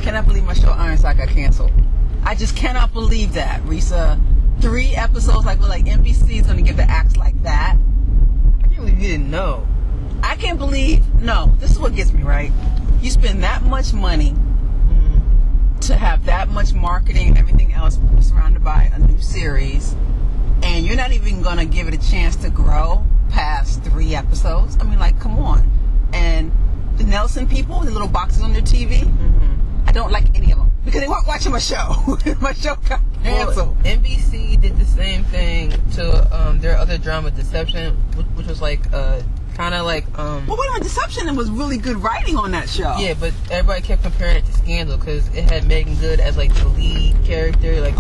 cannot believe my show Ironside got canceled. I just cannot believe that, Risa. 3 episodes, like NBC is going to give the acts like that. I can't believe you didn't know. I can't believe. No, this is what gets me, right? You spend that much money to have that much marketing and everything else surrounded by a new series, and you're not even going to give it a chance to grow past 3 episodes. I mean, like, come on. And the Nelson people, the little boxes on their TV, I don't like any of them because they weren't watching my show. My show got canceled. Well, NBC did the same thing to their other drama, Deception, which was like kind of like Well, wait a minute, Deception, it was really good writing on that show. Yeah, but everybody kept comparing it to Scandal because it had Megan Good as like the lead character. Like,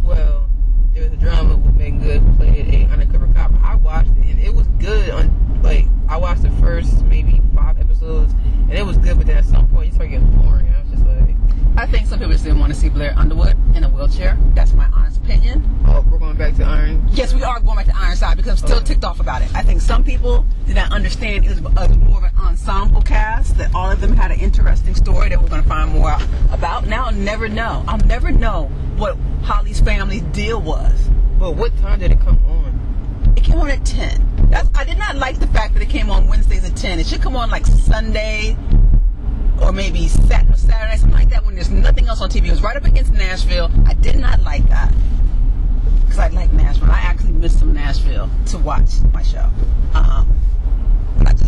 well, there was a drama with Megan Good who played a undercover cop. I watched it and it was good. I watched the first maybe 5 episodes and it was good, but then at some point you start getting boring. I was just like, I think some people just didn't want to see Blair Underwood in a wheelchair. That's my honest opinion. oh, we're going back to Iron. Yes, we are going back to Ironside because I'm still ticked off about it. I think some people did not understand it was more of an ensemble cast, that all of them had an interesting story that we're going to find more out about. Now I'll never know. I'll never know what Holly's family's deal was. But what time did it come on? It came on at 10. I did not like the fact that it came on Wednesdays at 10. It should come on like Sunday or maybe Saturday, something like that, when there's nothing else on TV. It was right up against Nashville. I did not like that because I like Nashville. I actually missed some Nashville to watch my show. But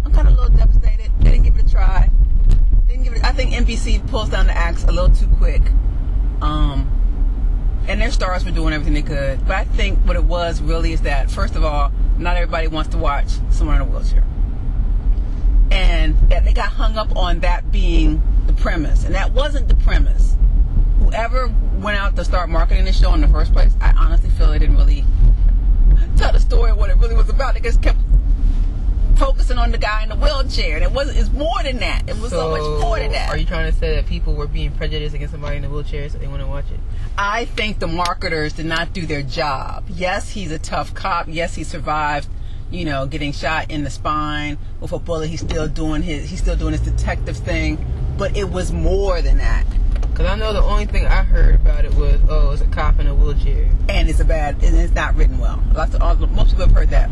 I'm kind of a little devastated. They didn't give it a try. I think NBC pulls down the axe a little too quick. And their stars were doing everything they could. But I think what it was really is that, first of all, not everybody wants to watch someone in a wheelchair. And that they got hung up on that being the premise. And that wasn't the premise. Whoever went out to start marketing the show in the first place, I honestly feel they didn't really tell the story of what it really was about. They just kept focusing on the guy in the wheelchair. And it's more than that. It was so much more than that. Are you trying to say that people were being prejudiced against somebody in a wheelchair so they want to watch it? I think the marketers did not do their job. Yes, he's a tough cop. Yes, he survived, getting shot in the spine with a bullet. He's still doing his detective thing. But it was more than that. Because I know the only thing I heard about it was, it's a cop in a wheelchair. And it's not written well. Most people have heard that.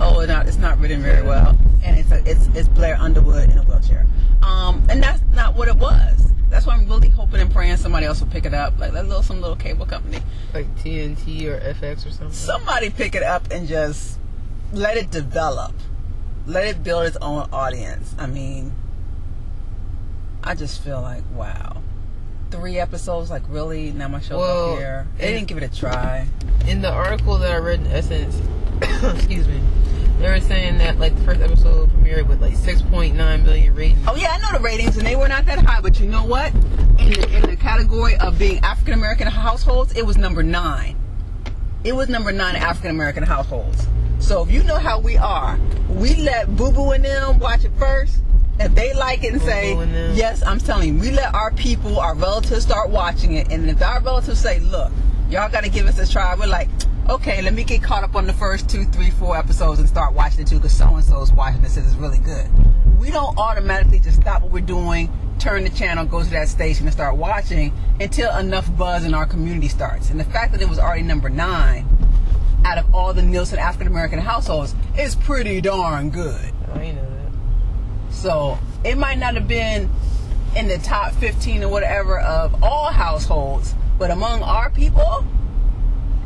It's not written very well. And it's Blair Underwood in a wheelchair. And that's not what it was. That's why I'm really hoping and praying somebody else will pick it up, like some little cable company, like TNT or FX or something. Somebody pick it up and just let it develop, let it build its own audience. I mean, I just feel like, wow, 3 episodes, like really? Now my show's up here. They didn't give it a try. In the article that I read in Essence, excuse me, they were saying that like the first episode premiered with like 6.9 million ratings. Oh yeah, I know the ratings, and they were not that high. But you know what? In the category of being African American households, it was number 9. It was number 9 African American households. So if you know how we are, we let Boo Boo and them watch it first. If they like it and say, yes, I'm telling you, we let our people, our relatives start watching it. And if our relatives say, look, y'all got to give us a try, we're like, okay, let me get caught up on the first 2, 3, 4 episodes and start watching it too, because so-and-so's watching this and it's really good. We don't automatically just stop what we're doing, turn the channel, go to that station and start watching until enough buzz in our community starts. And the fact that it was already number 9 out of all the Nielsen African American households is pretty darn good. I know that. So it might not have been in the top 15 or whatever of all households, but among our people,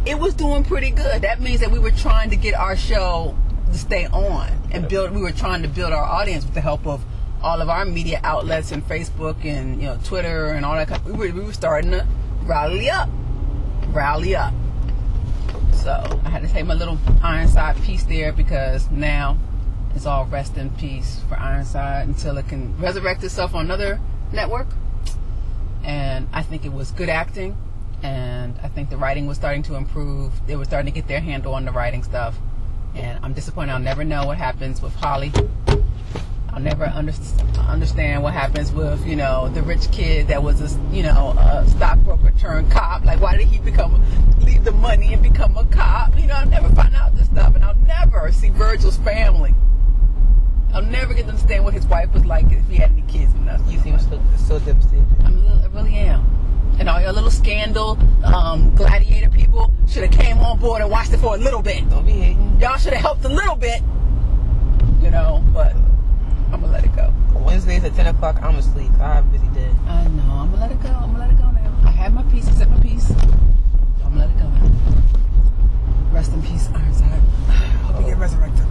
it was doing pretty good. That means that we were trying to get our show to stay on and build. We were trying to build our audience with the help of all of our media outlets and Facebook and Twitter and all that. We were starting to rally up. So I had to take my little Ironside piece there, because now it's all rest in peace for Ironside until it can resurrect itself on another network. And I think it was good acting, and I think the writing was starting to improve. They were starting to get their handle on the writing stuff, and I'm disappointed. I'll never know what happens with Holly. I'll never understand what happens with the rich kid that was a stockbroker turned cop. Like, why did he leave the money and become a cop? I'll never find out this stuff, and I'll never see Virgil's family. I'll never get to understand what his wife was like if he had any kids and nothing. You seem so devastated. I really am. And all your little scandal, gladiator people should have came on board and watched it for a little bit. Don't be hating. Y'all should have helped a little bit, but I'm gonna let it go. Wednesdays at 10 o'clock, I'm asleep. I have a busy day. I know. I'm gonna let it go. Now. I had my piece. I said my piece. I'm gonna let it go now. Rest in peace, Ironside. Hope you get resurrected.